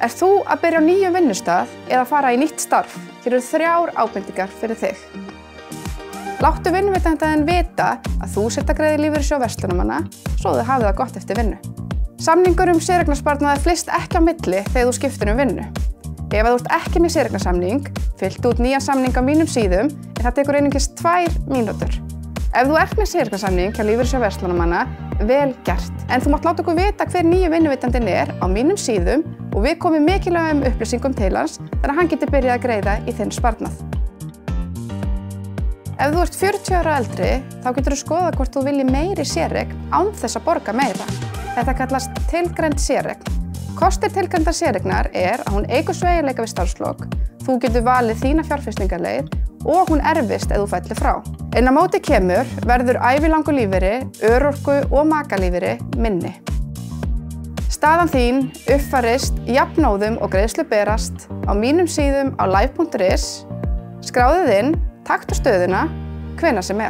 Ert þú að byrja á nýjum vinnustað eða fara í nýtt starf? Hér eru 3 ábendingar fyrir þig. Láttu vinnuveitanda vita að þú sért að greiða í lífeyrissjóð verslunarmanna svo þau hafið það gott eftir vinnu. Samningur séreignarsparnað flyst ekki á milli þegar þú skiptir vinnu. Ef þú ert ekki með séreignasamning, fylltu út nýjan samning á mínum síðum en það tekur einungis 2 mínútur. Ef þú ert með séreignasamning hjá lífeyrissjóð verslunarmanna, vel gert. En þú mátt láta okkur vita hver nýji vinnuveitandinn á mínum síðum og við komum mikilvægum upplýsingum til hans þannig að hann getur byrjað að greiða í þinn sparnað. Ef þú ert 40 ára eldri, þá getur þú skoðað hvort þú vilji meiri séreign án þess að borga meira. Þetta kallast tilgreind séreign. Kostir tilgreindar séreignar að hún eykur sveigjanleika við starfslok, þú getur valið þína fjárfestingarleið og hún erfist ef þú fellir frá. En á móti kemur verður ævilangur lífeyri, örorku og makalífeyri minni. Staðan þín uppfærist jafnóðum og greiðslur berast á mínum síðum á live.is. Skráðu inn, taktu stöðuna, hvenær sem